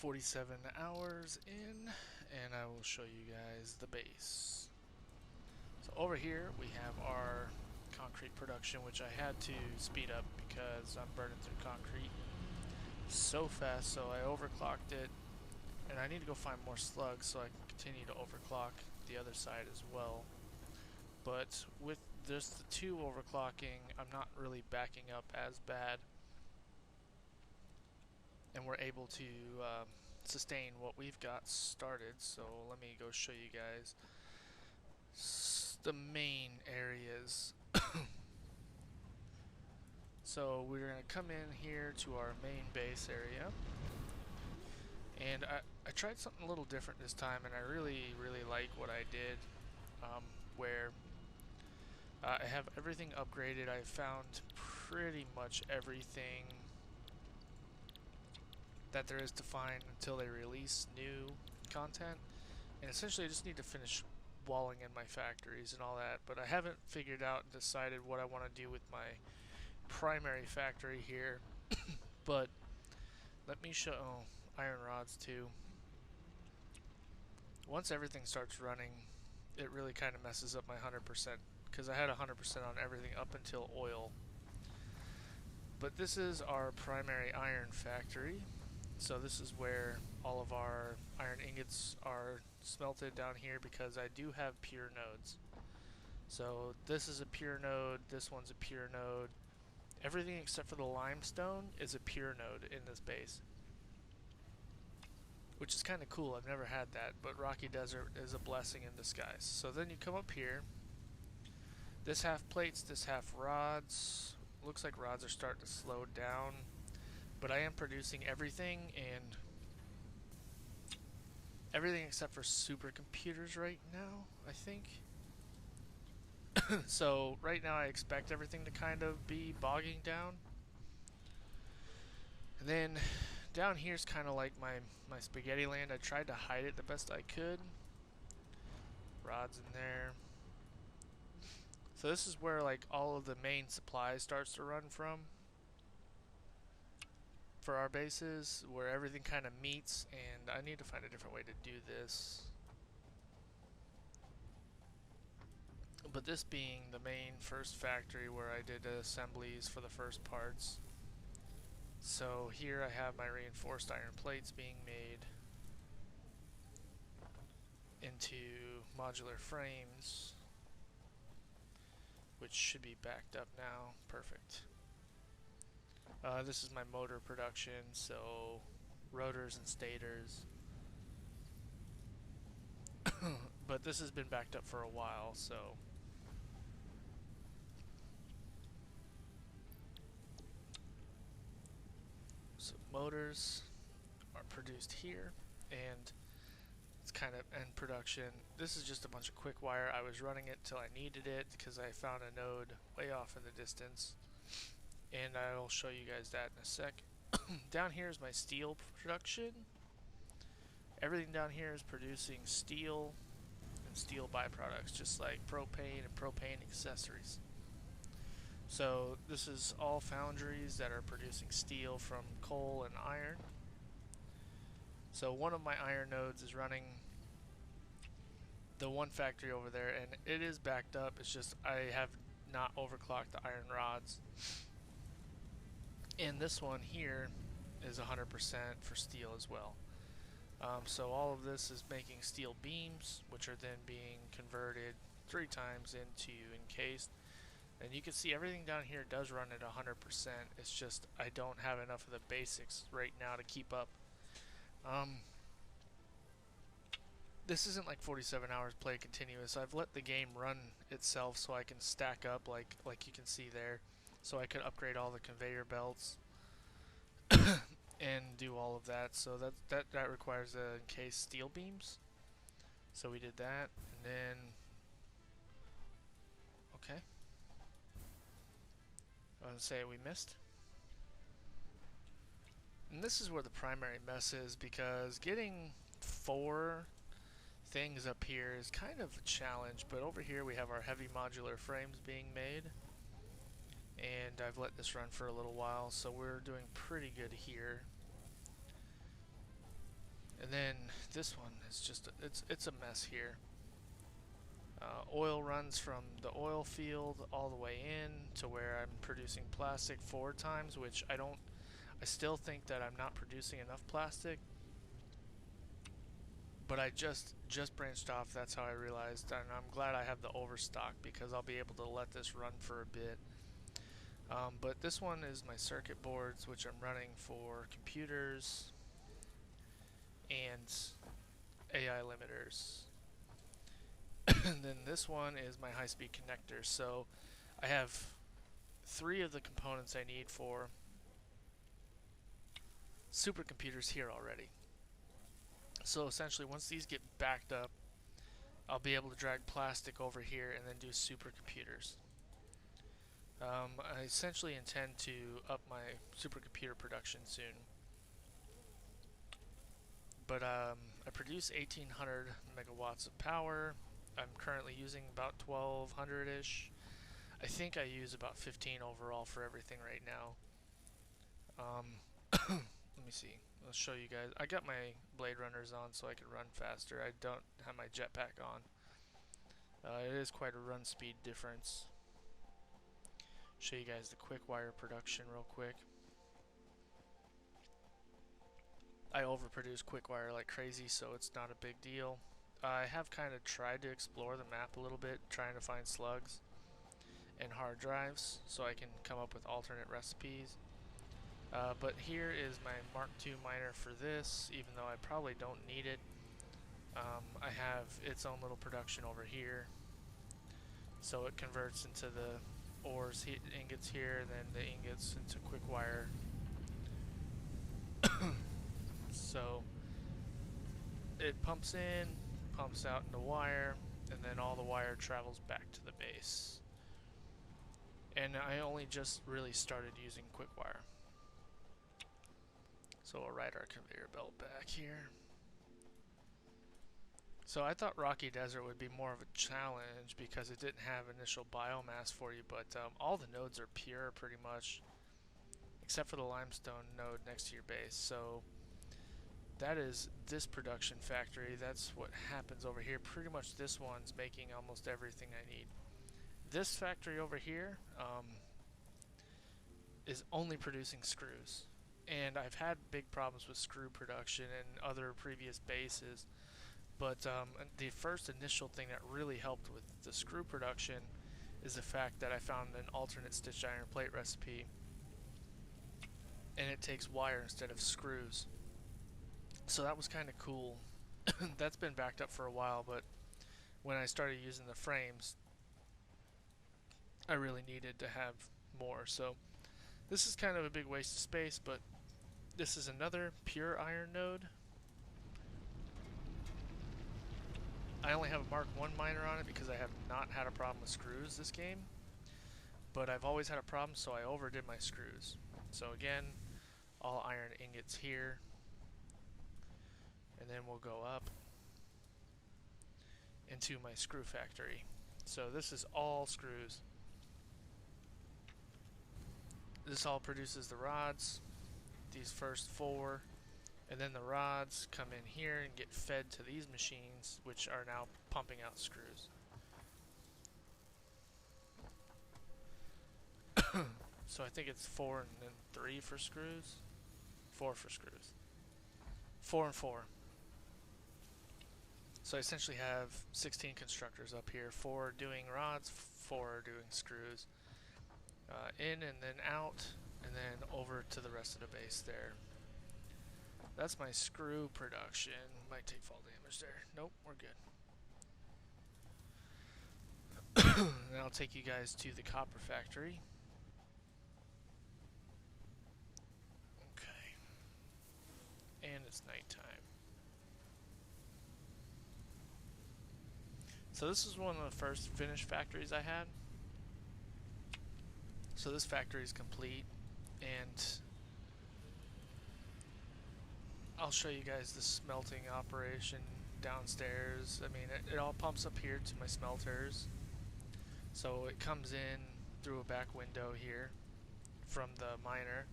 47 hours in, and I will show you guys the base. So over here we have our concrete production, which I had to speed up because I'm burning through concrete so fast, so I overclocked it, and I need to go find more slugs so I can continue to overclock the other side as well. But with just the two overclocking, I'm not really backing up as bad, and we're able to sustain what we've got started. So let me go show you guys the main areas. So we're going to come in here to our main base area, and I tried something a little different this time, and I really like what I did, where I have everything upgraded. I found pretty much everything that there is to find until they release new content, and essentially I just need to finish walling in my factories and all that, but I haven't figured out and decided what I want to do with my primary factory here. But let me show iron rods too. Once everything starts running, it really kind of messes up my 100%, because I had 100% on everything up until oil. But this is our primary iron factory. So this is where all of our iron ingots are smelted down here, because I do have pure nodes. So this is a pure node, this one's a pure node. Everything except for the limestone is a pure node in this base, which is kind of cool. I've never had that, but Rocky Desert is a blessing in disguise. So then you come up here. This half plates, this half rods. Looks like rods are starting to slow down, but I am producing everything, and everything except for supercomputers right now, I think. So right now I expect everything to kind of be bogging down. And then down here's kind of like my spaghetti land. I tried to hide it the best I could. Rods in there. So this is where like all of the main supplies starts to run from for our bases, where everything kind of meets, and I need to find a different way to do this. But this being the main first factory where I did assemblies for the first parts. So here I have my reinforced iron plates being made into modular frames, which should be backed up now. Perfect. This is my motor production, so rotors and stators. But this has been backed up for a while, so motors are produced here, and it's kind of end production. This is just a bunch of quick wire. I was running it till I needed it because I found a node way off in the distance, and I'll show you guys that in a sec. Down here is my steel production. Everything down here is producing steel and steel byproducts, just like propane and propane accessories. So this is all foundries that are producing steel from coal and iron. So one of my iron nodes is running the one factory over there, and it is backed up. It's just I have not overclocked the iron rods. And this one here is 100% for steel as well. So all of this is making steel beams, which are then being converted 3 times into encased. And you can see everything down here does run at 100%. It's just I don't have enough of the basics right now to keep up. This isn't like 47 hours play continuous. I've let the game run itself so I can stack up like you can see there. So I could upgrade all the conveyor belts and do all of that. So that requires encased steel beams. So we did that, and then okay. I was gonna say we missed. And this is where the primary mess is, because getting 4 things up here is kind of a challenge. But over here we have our heavy modular frames being made, and I've let this run for a little while, so we're doing pretty good here. And then this one is just it's a mess here. Oil runs from the oil field all the way in to where I'm producing plastic 4 times, which I still think that I'm not producing enough plastic, but I just branched off. That's how I realized, and I'm glad I have the overstock because I'll be able to let this run for a bit. But this one is my circuit boards, which I'm running for computers and AI limiters. And then this one is my high-speed connector. So I have 3 of the components I need for supercomputers here already. So essentially, once these get backed up, I'll be able to drag plastic over here and then do supercomputers. I essentially intend to up my supercomputer production soon. But I produce 1800 megawatts of power. I'm currently using about 1200-ish. I think I use about 15 overall for everything right now. Let me see. I'll show you guys. I got my Blade Runners on so I can run faster. I don't have my jetpack on. It is quite a run speed difference. Show you guys the quick wire production real quick. I overproduce quick wire like crazy, so it's not a big deal. I have kind of tried to explore the map a little bit, trying to find slugs and hard drives so I can come up with alternate recipes. But here is my Mark II miner for this, even though I probably don't need it. I have its own little production over here, so it converts into the ores ingots here, then the ingots into quick wire. So it pumps in, pumps out into wire, and then all the wire travels back to the base. And I only just really started using quick wire. So we'll ride our conveyor belt back here. So I thought Rocky Desert would be more of a challenge because it didn't have initial biomass for you, but all the nodes are pure pretty much, except for the limestone node next to your base. So that is this production factory. That's what happens over here. Pretty much this one's making almost everything I need. This factory over here is only producing screws. And I've had big problems with screw production in other previous bases. But the first initial thing that really helped with the screw production is the fact that I found an alternate stitched iron plate recipe. And it takes wire instead of screws. So that was kind of cool. That's been backed up for a while, but when I started using the frames, I really needed to have more. So this is kind of a big waste of space, but this is another pure iron node. I only have a Mark I miner on it because I have not had a problem with screws this game, but I've always had a problem, so I overdid my screws. So again, all iron ingots here, and then we'll go up into my screw factory. So this is all screws. This all produces the rods, these first 4, and then the rods come in here and get fed to these machines, which are now pumping out screws. So I think it's 4 and then 3 for screws. 4 for screws. 4 and 4. So I essentially have 16 constructors up here. 4 doing rods, 4 doing screws. In and then out, and then over to the rest of the base there. That's my screw production. Might take fall damage there. Nope, we're good. And I'll take you guys to the copper factory. Okay. And it's nighttime. So this is one of the first finished factories I had. So this factory is complete, and I'll show you guys the smelting operation downstairs. I mean, it all pumps up here to my smelters. So it comes in through a back window here from the miner,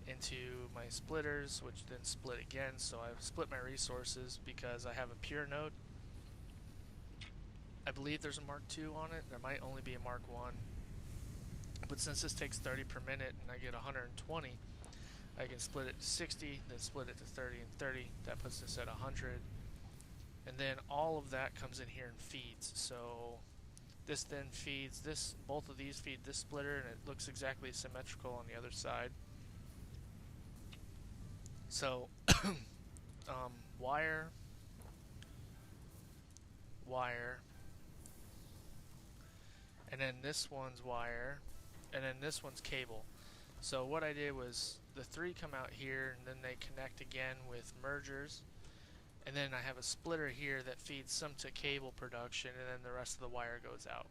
into my splitters, which then split again. So I've split my resources because I have a pure node. I believe there's a Mark II on it. There might only be a Mark I. But since this takes 30 per minute and I get 120, I can split it to 60, then split it to 30 and 30. That puts this at 100. And then all of that comes in here and feeds. So this then feeds this, both of these feed this splitter, and it looks exactly symmetrical on the other side. So wire, wire, and then this one's wire, and then this one's cable. So what I did was the three come out here, and then they connect again with mergers, and then I have a splitter here that feeds some to cable production, and then the rest of the wire goes out.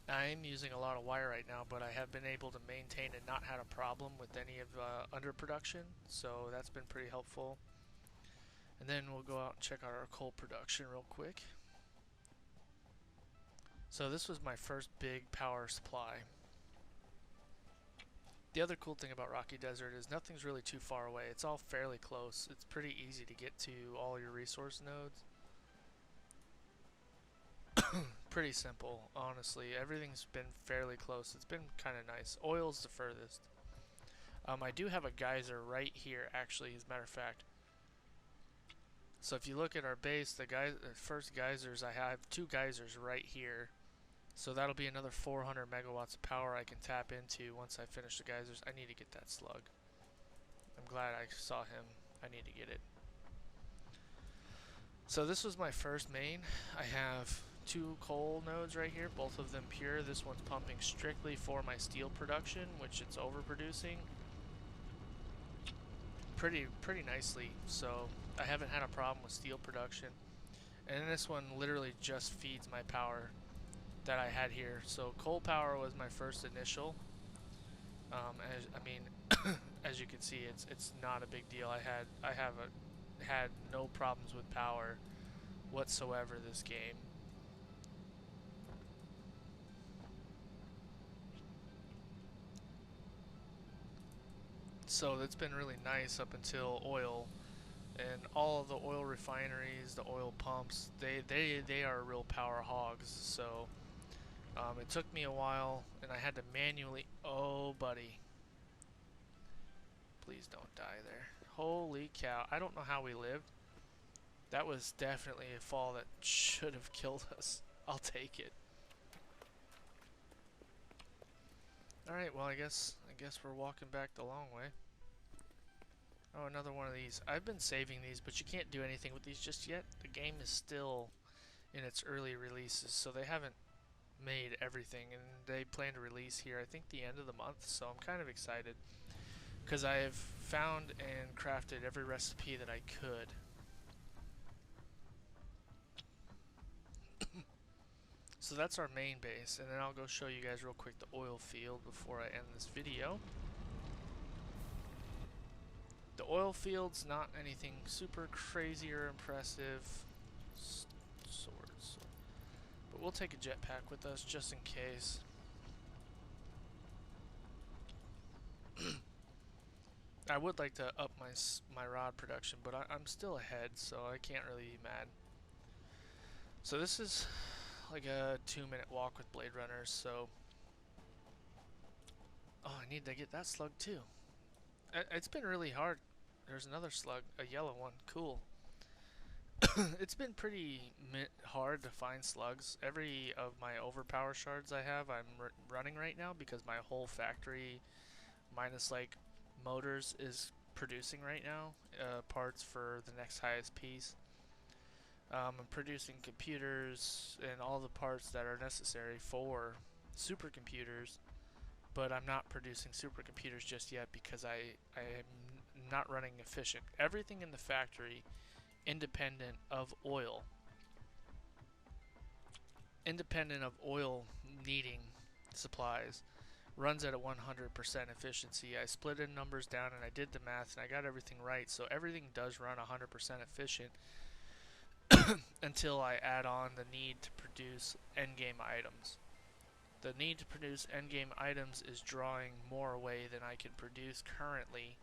I am using a lot of wire right now, but I have been able to maintain and not had a problem with any of underproduction, so that's been pretty helpful. And then we'll go out and check out our coal production real quick. So this was my first big power supply. The other cool thing about Rocky Desert is nothing's really too far away. It's all fairly close. It's pretty easy to get to all your resource nodes. Pretty simple, honestly. Everything's been fairly close. It's been kind of nice. Oil's the furthest. I do have a geyser right here, actually, as a matter of fact. So if you look at our base, the first geysers, I have two geysers right here. So that'll be another 400 megawatts of power I can tap into once I finish the geysers. I need to get that slug. I'm glad I saw him. I need to get it. So this was my first main. I have two coal nodes right here, both of them pure. This one's pumping strictly for my steel production, which it's overproducing pretty nicely. So I haven't had a problem with steel production. And this one literally just feeds my power that I had here. So coal power was my first initial. As you can see, it's not a big deal. I had no problems with power whatsoever this game. So it's been really nice up until oil, and all of the oil refineries, the oil pumps, they are real power hogs. So it took me a while, and I had to manually. Oh, buddy, please don't die there. Holy cow! I don't know how we lived. That was definitely a fall that should have killed us. I'll take it. Alright, well I guess we're walking back the long way. Oh, another one of these. I've been saving these, but you can't do anything with these just yet. The game is still in its early releases, so they haven't made everything, and they plan to release here, I think, the end of the month, so I'm kind of excited. Because I have found and crafted every recipe that I could. So that's our main base, and then I'll go show you guys real quick the oil field before I end this video. The oil field's not anything super crazy or impressive. Swords. But we'll take a jetpack with us just in case. I would like to up my rod production, but I'm still ahead, so I can't really be mad. So this is like a 2-minute walk with Blade Runners, so... Oh, I need to get that slug too. It's been really hard. There's another slug, a yellow one. Cool. It's been pretty hard to find slugs. Every of my overpower shards I have, I'm running right now because my whole factory, minus like motors, is producing right now. Parts for the next highest piece. I'm producing computers and all the parts that are necessary for supercomputers, but I'm not producing supercomputers just yet because I am not running efficient. Everything in the factory, independent of oil needing supplies, runs at a 100% efficiency. I split in numbers down and I did the math and I got everything right, so everything does run 100% efficient until I add on the need to produce endgame items. The need to produce endgame items is drawing more away than I can produce currently,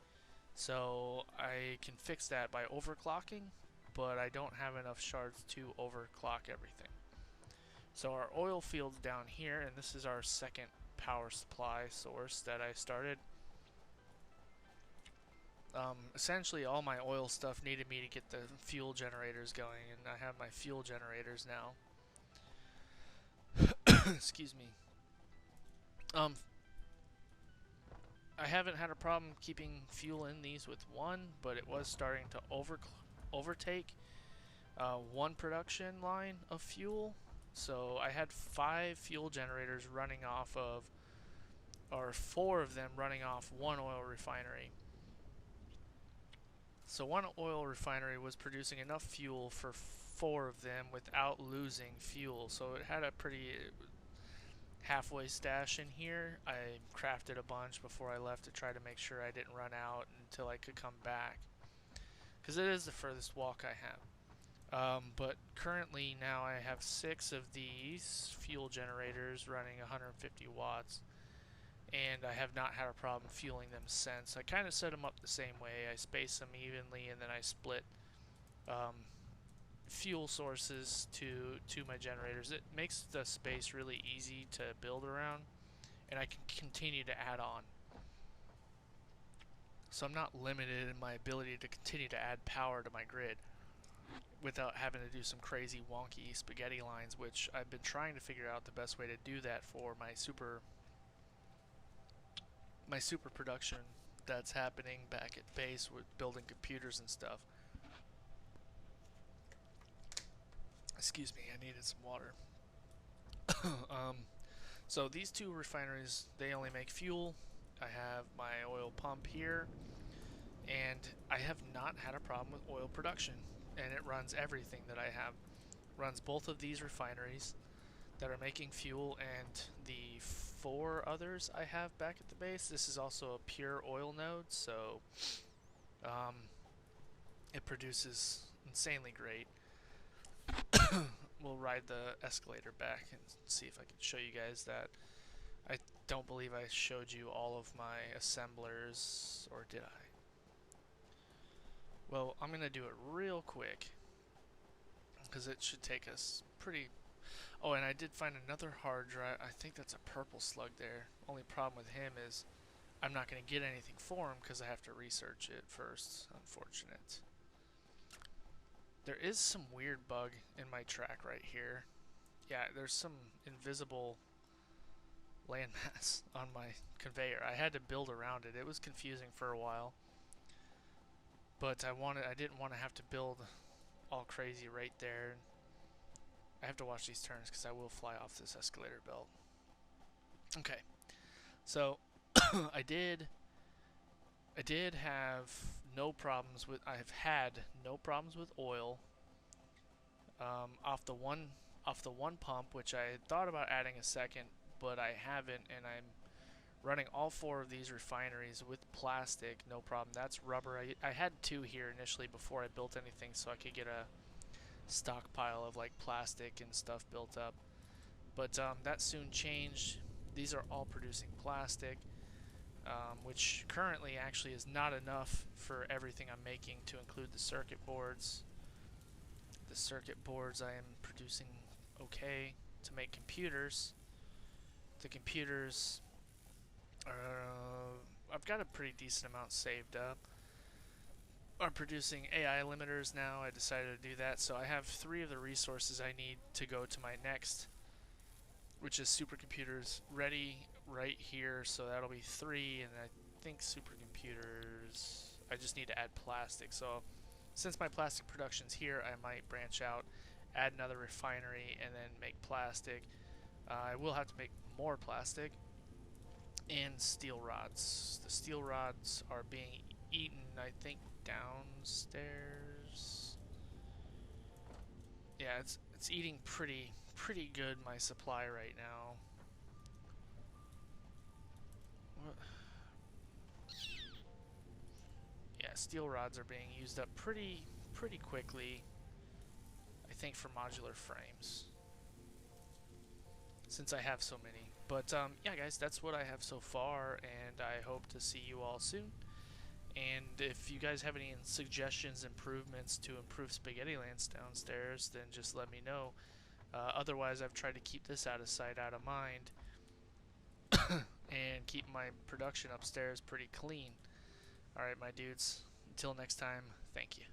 so I can fix that by overclocking, but I don't have enough shards to overclock everything. So our oil field's down here, and this is our second power supply source that I started. Essentially all my oil stuff needed me to get the fuel generators going, and I have my fuel generators now. Excuse me. I haven't had a problem keeping fuel in these with one, but it was starting to overtake one production line of fuel. So I had 5 fuel generators running off of, or 4 of them running off one oil refinery. So one oil refinery was producing enough fuel for 4 of them without losing fuel. So it had a pretty halfway stash in here. I crafted a bunch before I left to try to make sure I didn't run out until I could come back, because it is the furthest walk I have. But currently now I have 6 of these fuel generators running 150 watts, and I have not had a problem fueling them since. I kind of set them up the same way. I space them evenly, and then I split fuel sources to my generators. It makes the space really easy to build around, and I can continue to add on. So I'm not limited in my ability to continue to add power to my grid without having to do some crazy wonky spaghetti lines, which I've been trying to figure out the best way to do that for my super production that's happening back at base with building computers and stuff. Excuse me, I needed some water. So these 2 refineries, they only make fuel. I have my oil pump here, and I have not had a problem with oil production, and it runs everything that I have. Runs both of these refineries that are making fuel, and the 4 others I have back at the base. This is also a pure oil node, so it produces insanely great. We'll ride the escalator back and see if I can show you guys that. I don't believe I showed you all of my assemblers, or did I? Well, I'm gonna do it real quick, because it should take us pretty... Oh, and I did find another hard drive. I think that's a purple slug there. Only problem with him is I'm not gonna get anything for him because I have to research it first. Unfortunate. There is some weird bug in my track right here. Yeah, there's some invisible landmass on my conveyor. I had to build around it. It was confusing for a while, but I didn't want to have to build all crazy right there. I have to watch these turns because I will fly off this escalator belt. Okay, so I did have no problems with. I've had no problems with oil off the one pump, which I thought about adding a second, but I haven't, and I'm running all 4 of these refineries with plastic, no problem. That's rubber. I had 2 here initially before I built anything, so I could get a stockpile of like plastic and stuff built up. But that soon changed. These are all producing plastic, which currently actually is not enough for everything I'm making to include the circuit boards. The circuit boards I am producing okay to make computers. The computers are, I've got a pretty decent amount saved up. Are producing AI limiters now. I decided to do that, so I have 3 of the resources I need to go to my next, which is supercomputers, ready right here. So that'll be 3, and I think supercomputers, I just need to add plastic. So since my plastic production's here, I might branch out, add another refinery, and then make plastic. I will have to make more plastic and steel rods. The steel rods are being eaten, I think, downstairs. Yeah, it's eating pretty good, my supply right now. What? Yeah, steel rods are being used up pretty quickly, I think, for modular frames, since I have so many. But yeah, guys, that's what I have so far, and I hope to see you all soon. And if you guys have any suggestions, improvements to improve Spaghetti Lands downstairs, then just let me know. Otherwise, I've tried to keep this out of sight, out of mind, and keep my production upstairs pretty clean. Alright, my dudes, until next time, thank you.